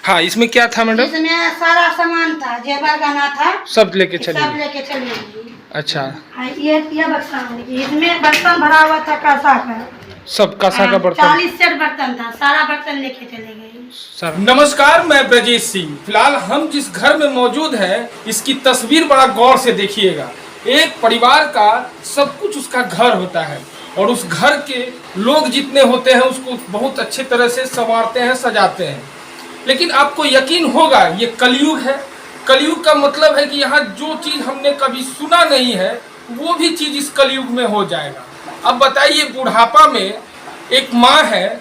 हाँ, इसमें क्या था मैडम? इसमें सारा सामान था, जेवर गहना था, सब लेके चली सब गई। लेके चली गई। अच्छा, ये बर्तन, इसमें बर्तन भरा हुआ था कांसा का, सब कांसा का बर्तन? 40 सेट बर्तन था, सारा बर्तन लेके चले गए। सर नमस्कार, मैं ब्रजेश सिंह। फिलहाल हम जिस घर में मौजूद हैं, इसकी तस्वीर बड़ा गौर से देखिएगा। एक परिवार का सब कुछ उसका घर होता है और उस घर के लोग जितने होते हैं उसको बहुत अच्छे तरह से संवारते हैं, सजाते हैं। लेकिन आपको यकीन होगा ये कलयुग है। कलयुग का मतलब है कि यहाँ जो चीज़ हमने कभी सुना नहीं है वो भी चीज़ इस कलयुग में हो जाएगा। अब बताइए, बुढ़ापा में एक माँ है,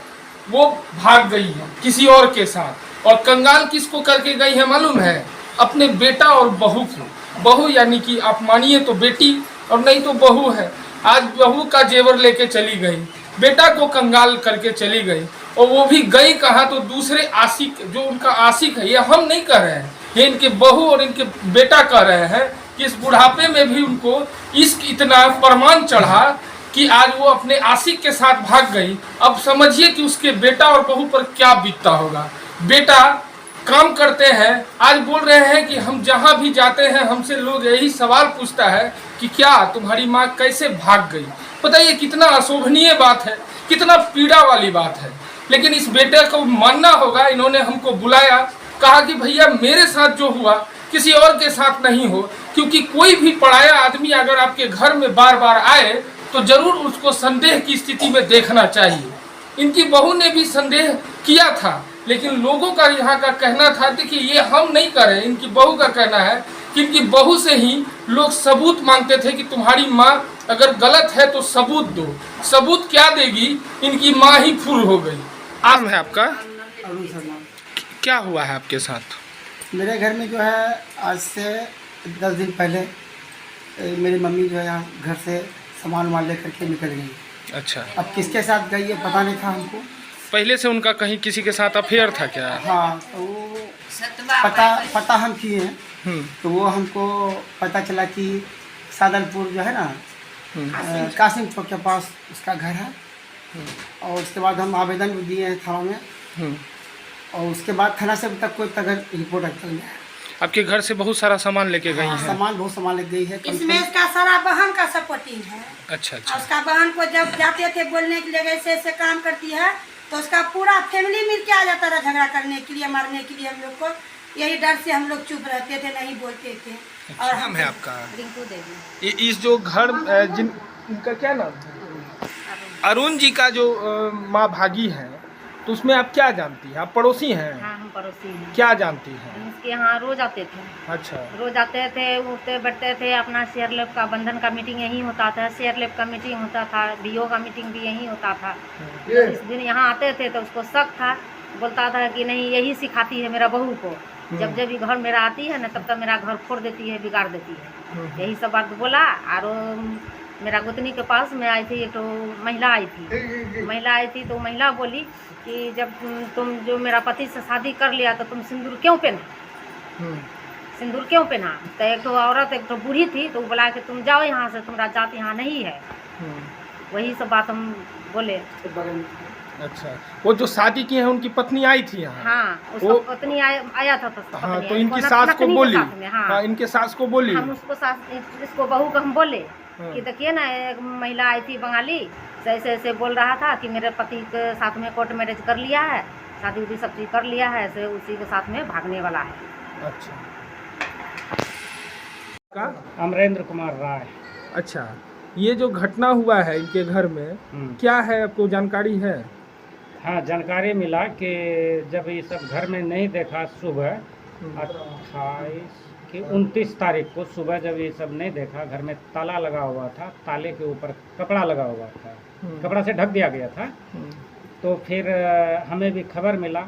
वो भाग गई है किसी और के साथ, और कंगाल किसको करके गई है मालूम है? अपने बेटा और बहू को। बहू यानी कि आप मानिए तो बेटी और नहीं तो बहू है। आज बहू का जेवर लेके चली गई, बेटा को कंगाल करके चली गई, और वो भी गई कहाँ? तो दूसरे आशिक, जो उनका आशिक है, ये हम नहीं कह रहे हैं, ये इनके बहू और इनके बेटा कह रहे हैं कि इस बुढ़ापे में भी उनको इश्क इतना परमान चढ़ा कि आज वो अपने आशिक के साथ भाग गई। अब समझिए कि उसके बेटा और बहू पर क्या बीतता होगा। बेटा काम करते हैं, आज बोल रहे हैं कि हम जहाँ भी जाते हैं हमसे लोग यही सवाल पूछता है कि क्या तुम्हारी माँ कैसे भाग गई। बताइए कितना अशोभनीय बात है, कितना पीड़ा वाली बात है। लेकिन इस बेटे को मानना होगा, इन्होंने हमको बुलाया, कहा कि भैया मेरे साथ जो हुआ किसी और के साथ नहीं हो, क्योंकि कोई भी पराया आदमी अगर आपके घर में बार बार आए तो जरूर उसको संदेह की स्थिति में देखना चाहिए। इनकी बहू ने भी संदेह किया था, लेकिन लोगों का यहाँ का कहना था, देखिए ये हम नहीं कर रहे, इनकी बहू का कहना है कि इनकी बहू से ही लोग सबूत मांगते थे कि तुम्हारी माँ अगर गलत है तो सबूत दो। सबूत क्या देगी, इनकी माँ ही फुर हो गई। आम है आपका? अरुण शर्मा। क्या हुआ है आपके साथ? मेरे घर में जो है आज से 10 दिन पहले मेरी मम्मी जो है यहाँ घर से सामान वामान लेकर के निकल गई। अच्छा, अब किसके साथ गई है पता नहीं था हमको। पहले से उनका कहीं किसी के साथ अफेयर था क्या? हाँ, तो वो पता हम किए हैं। तो वो हमको पता चला कि सादलपुर जो है ना, कासिम चौक के पास उसका घर है। और उसके बाद हम आवेदन भी दिए हैं थाना में, और उसके बाद थाना से अभी तक कोई तगड़ रिपोर्ट अटल गया है। आपके घर से बहुत सारा सामान लेके गई हैं? बहुत सामान ले गई है। इसमें इसका सारा बहन का सपोर्टिंग है। अच्छा और अच्छा। उसका बहन को जब जाते थे बोलने के लिए ऐसे काम करती है, तो उसका पूरा फैमिली मिल के आ जाता था झगड़ा करने के लिए, मारने के लिए। हम लोग को यही डर से हम लोग चुप रहते थे, नहीं बोलते थे। और नाम है आपका? रिंकू देवी। इस जो घर इनका क्या नाम है? अरुण जी का जो माँ भागी है, तो उसमें आप क्या जानती हैं? आप पड़ोसी हैं? हाँ, हम पड़ोसी हैं। क्या जानती हैं? उसके यहाँ रोज आते थे। अच्छा, रोज आते थे, उठते बैठते थे। अपना शेयर लैब का बंधन का मीटिंग यहीं होता था, शेयर लैब का मीटिंग होता था, बीओ का मीटिंग भी यहीं होता था। तो इस दिन यहाँ आते थे तो उसको शक था, बोलता था कि नहीं यही सिखाती है मेरा बहू को। जब जब ये घर मेरा आती है ना, तब तक मेरा घर फोड़ देती है, बिगाड़ देती है। यही सब बात बोला। और मेरा गोतनी के पास में आई थी, तो महिला आई थी तो महिला बोली कि जब तुम जो मेरा पति से शादी कर लिया तो तुम सिंदूर क्यों पहना? सिंदूर क्यों पहना? तो एक तो औरत, एक तो बूढ़ी थी, तो वो बोला कि तुम जाओ यहाँ से, तुम्हारा जात यहाँ नहीं है। वही सब बात हम बोले। अच्छा, वो जो शादी की है उनकी पत्नी आई थी यहाँ? हाँ, उसका पत्नी आया था। तो हाँ, तो इनकी सास को बोली? हाँ, इनके सास को बोली? हम उसको इसको बहू को हम बोले कि देखिए ना, एक महिला आई थी बंगाली, ऐसे ऐसे बोल रहा था कि मेरे पति के साथ में कोर्ट मैरिज कर लिया है, शादी उदी सब चीज़ कर लिया है, ऐसे उसी के साथ में भागने वाला है। अच्छा, का अमरेंद्र कुमार राय। अच्छा, ये जो घटना हुआ है इनके घर में, क्या है, आपको जानकारी है? हाँ, जानकारी मिला कि जब ये सब घर में नहीं देखा, सुबह 28 कि 29 तारीख को सुबह जब ये सब नहीं देखा, घर में ताला लगा हुआ था, ताले के ऊपर कपड़ा लगा हुआ था, कपड़ा से ढक दिया गया था। तो फिर हमें भी खबर मिला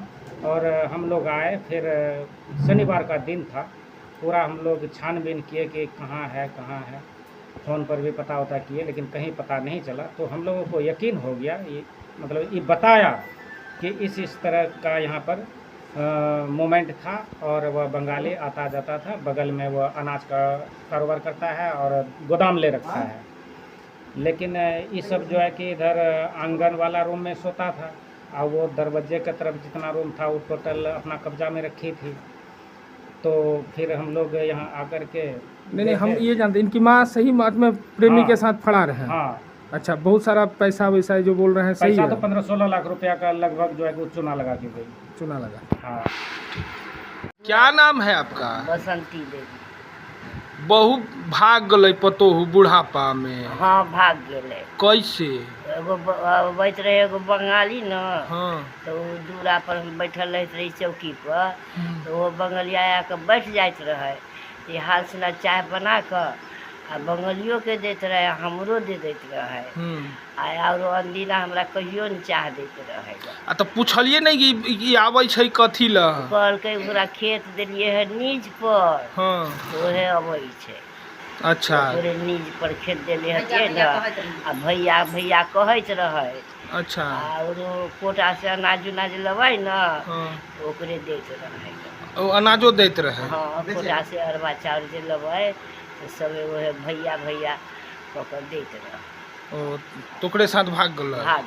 और हम लोग आए। फिर शनिवार का दिन था, पूरा हम लोग छानबीन किए कि कहाँ है। फ़ोन पर भी पता होता किए, लेकिन कहीं पता नहीं चला। तो हम लोगों को यकीन हो गया, ये मतलब ये बताया कि इस तरह का यहाँ पर मोमेंट था, और वह बंगाली आता जाता था, बगल में वह अनाज का कारोबार करता है और गोदाम ले रखा है। लेकिन ये सब जो है कि इधर आंगन वाला रूम में सोता था, और वो दरवाजे की तरफ जितना रूम था वो टोटल अपना कब्जा में रखी थी। तो फिर हम लोग यहाँ आकर के नहीं हम ये जानते इनकी माँ सही मार्ग में प्रेमी हाँ। के साथ फरार है। हाँ, अच्छा, बहुत सारा पैसा वैसा जो बोल रहे हैं सही पैसा है? तो 15-16 लाख रुपया का लगभग जो है वो चूना लगा के गई। चुना लगा। हाँ। क्या नाम है आपका? बसंती देवी। बहू भाग गई पतोहू बुढ़ापा में। हाँ, भाग गेले। कैसे? एगो बैठ रहे एगो बंगाली न, हाँ। तो वो दूरा पर बैठल रहत रही चौकी पर, तो वो बंगलिया आके बैठ जाइत रहे। ये हाल से ना चाय बना कर आ बंगलियों के देते रहे, हमरो दे देते रहे। और अंदिना हमरा कहियो न चाह देते रहे। आ तो पूछलिए नहीं कि आवे छै कथी ला? कहलकै ओकरा खेत देलिए है नीज पर, हाँ। ओहे अबै छै। अच्छा। ओकरे नीज पर खेत देले हथिए न, आ भैया भैया कहैत रहे। अच्छा। और कोटा से अनाज उनाज लबै न, हाँ। तो ओकरे देते रहे। ओ अनाजो देते रहे? हाँ, कोटा से अरबा चाउर जे लबै तो सब ओहे भैया भैया कऽ के देते रहे। ओ तोकरे साथ भाग गल? भाग